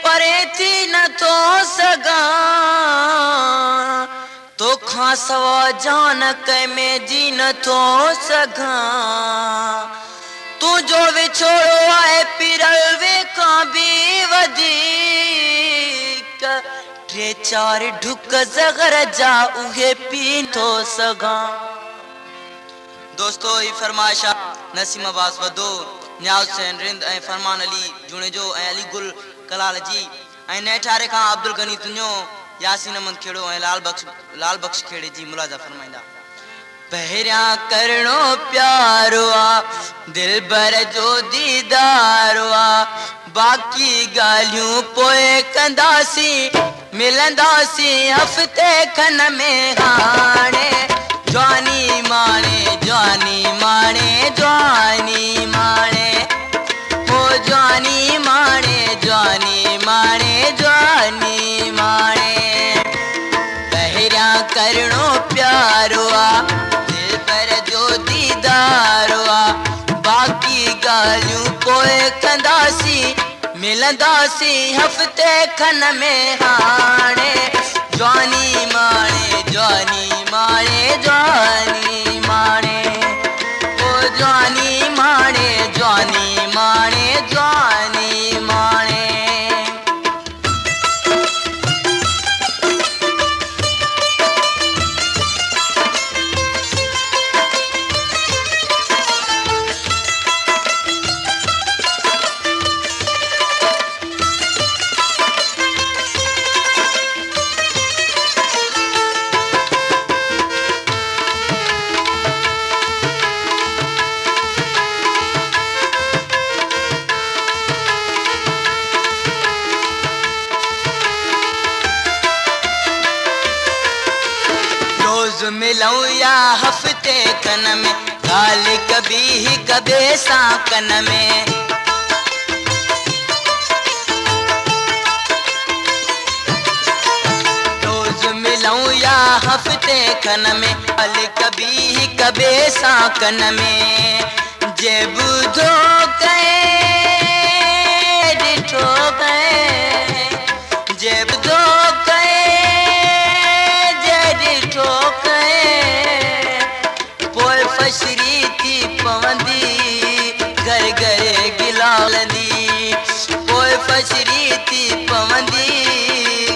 परे थी न थो सघां तोखां सवा जान कंहिंमें जी नथो सघां तुंहिंजो विछोड़ो आहे पिरल वे खां बि वधीक टे चार ढुक ज़गर जा उहे पी थो सघां। दोस्तो ही फरमाइश नसीम अब्बास वदो न्याज़ हुसैन रिंद ऐं फरमान अली जुणेजो ऐं अली गुल कलाल जी ऐं नेठारे खां अब्दुल गनी तुंजो यासीन अहमद खेड़ो ऐं लाल बख्श खेड़े जी मुलाजा फरमाईंदा। पहिरियां करणो प्यारो आ दिल भर जो दीदार आ बाकी ॻाल्हियूं पोइ कंदासीं मिलंदासीं हफ़्ते खन में हाणे जवानी माणे जवानी माणे जवानी माणे हो जवानी माणे जवानी माणे जवानी माणे पहिरियां करणो प्यारो आ दिल पर जो दीदार आ बाकी ॻाल्हियूं पोइ कंदासीं मिलंदासीं हफ़्ते खन में हाणे जवानी माणे जवानी माणे जवानी माणे ओ जवानी माणे जवानी माणे जवानी माणे मिलूं या हफ़्ते खन में ॻाल्हि कभी हिक ॿिए सां कन में रोज़ मिलूं या हफ़्ते खन में ॻाल्हि कभी हिक ॿिए सां कन में जे ॿुधो कहे ॾिठो कहे जे ॿुधो फशरी थी पवंदी घर घर गिलालंदी पोइ फशरी थी पवंदी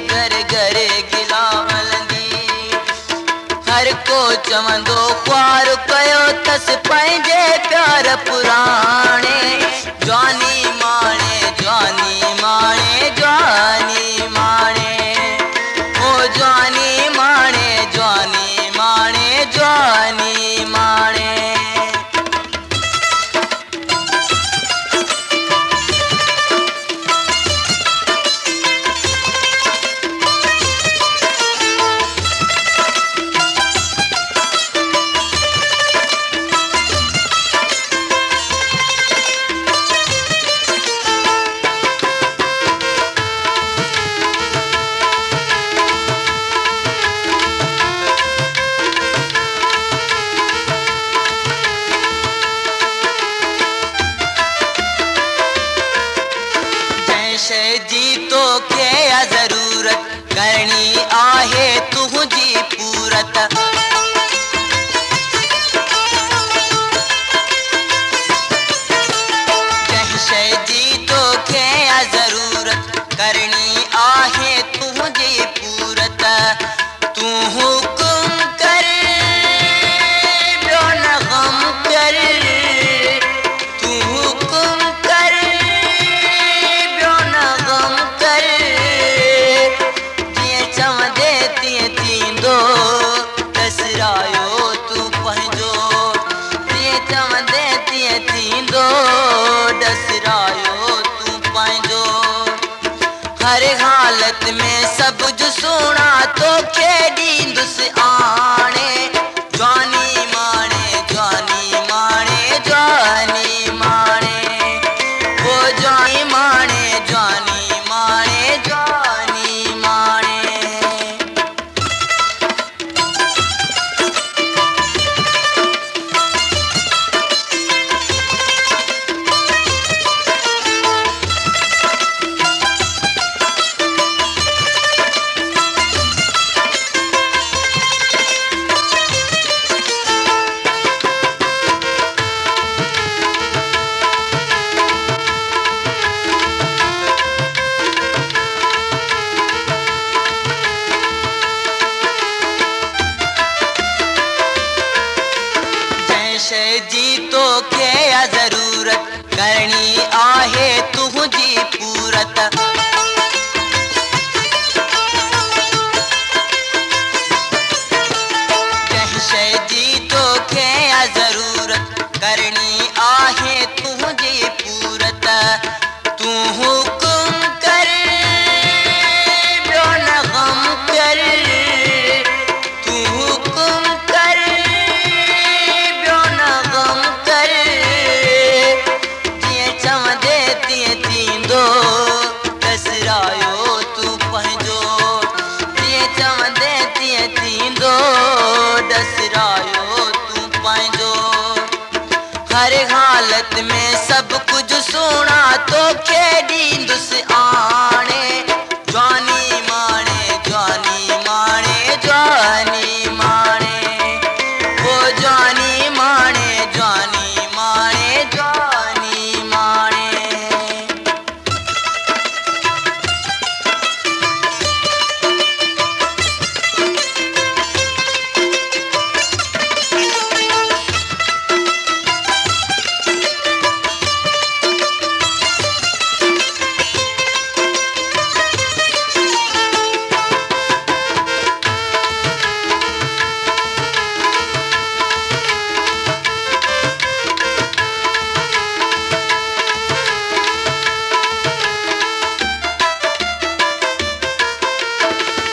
घर घर गिलालंदी हर को चवंदो ख्वार कयो तस पंहिंजे प्यार पुराणे जवानी माणे जवानी माणे जवानी माणे ओ जवानी माणे जवानी माणे जवानी माणे जी तो के ज़रूरत करनी आहे तुझी पूरत जंहिं जी तो के ज़रूरत करनी आहे तुझी पूरत तू हुकुम कर ॿियो न गम कर तू हुकुम कर ॿियो न गम कर जीअं चवंदे तीअं थींदो दसरायो तू पंहिंजो जीअं चवंदे तीअं थींदो दसरायो तू पंहिंजो हर हालत में सब जो सोना तोखे ॾींदुसि आणे जवानी माणे जवानी माणे जवानी माणे ओ जवानी माणे जवानी माणे जवानी माणे तोखे ॾींदुसि आणे जवानी माणे जवानी माणे जवानी माणे ओ जवानी माणे जवानी माणे जवानी माणे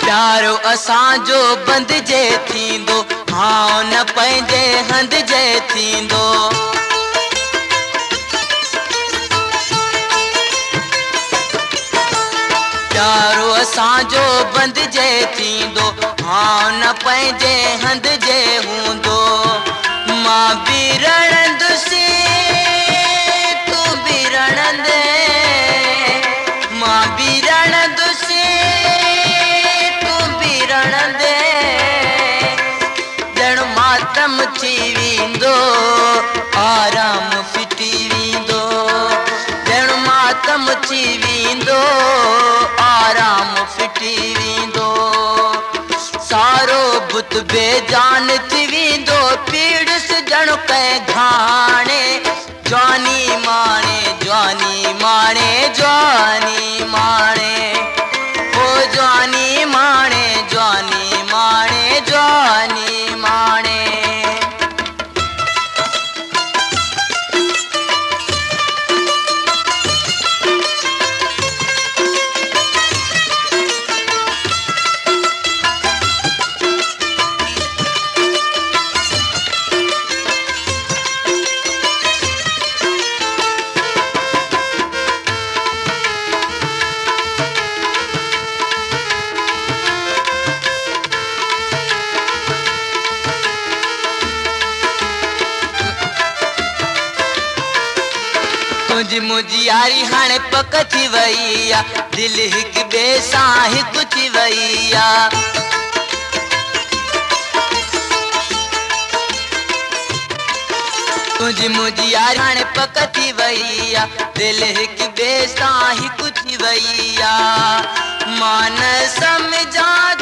प्यारो असांजो बंदिजे थींदो हाँ न पंहिंजे हंधजे थींदो प्यारो असांजो बंदिजे थींदो हाँ न पंहिंजे हंधजे हूंदो मां बि रणंदुसि तूं बि रणंदे मां बि रणंदुसि मातम थी वेंदो आराम फिटी वेंदो ॼण मातम थी वेंदो आराम फिटी वेंदो सारो बुत बेजान थी वेंदो पीड़स ॼण कंहिं घाणे जवानी माणे जवानी माणे जवानी माणे ओ जवानी माणे जवानी माणे जवानी माणे तुंहिंजी मुंहिंजी यारी हाणे पक थी वई आहे दिलि हिक ॿिए सां हिकु थी वई आहे तुंहिंजी मुंहिंजी यारी हाणे पक थी वई आहे दिलि हिक ॿिए सां हिकु थी वई आहे मां न सम्झां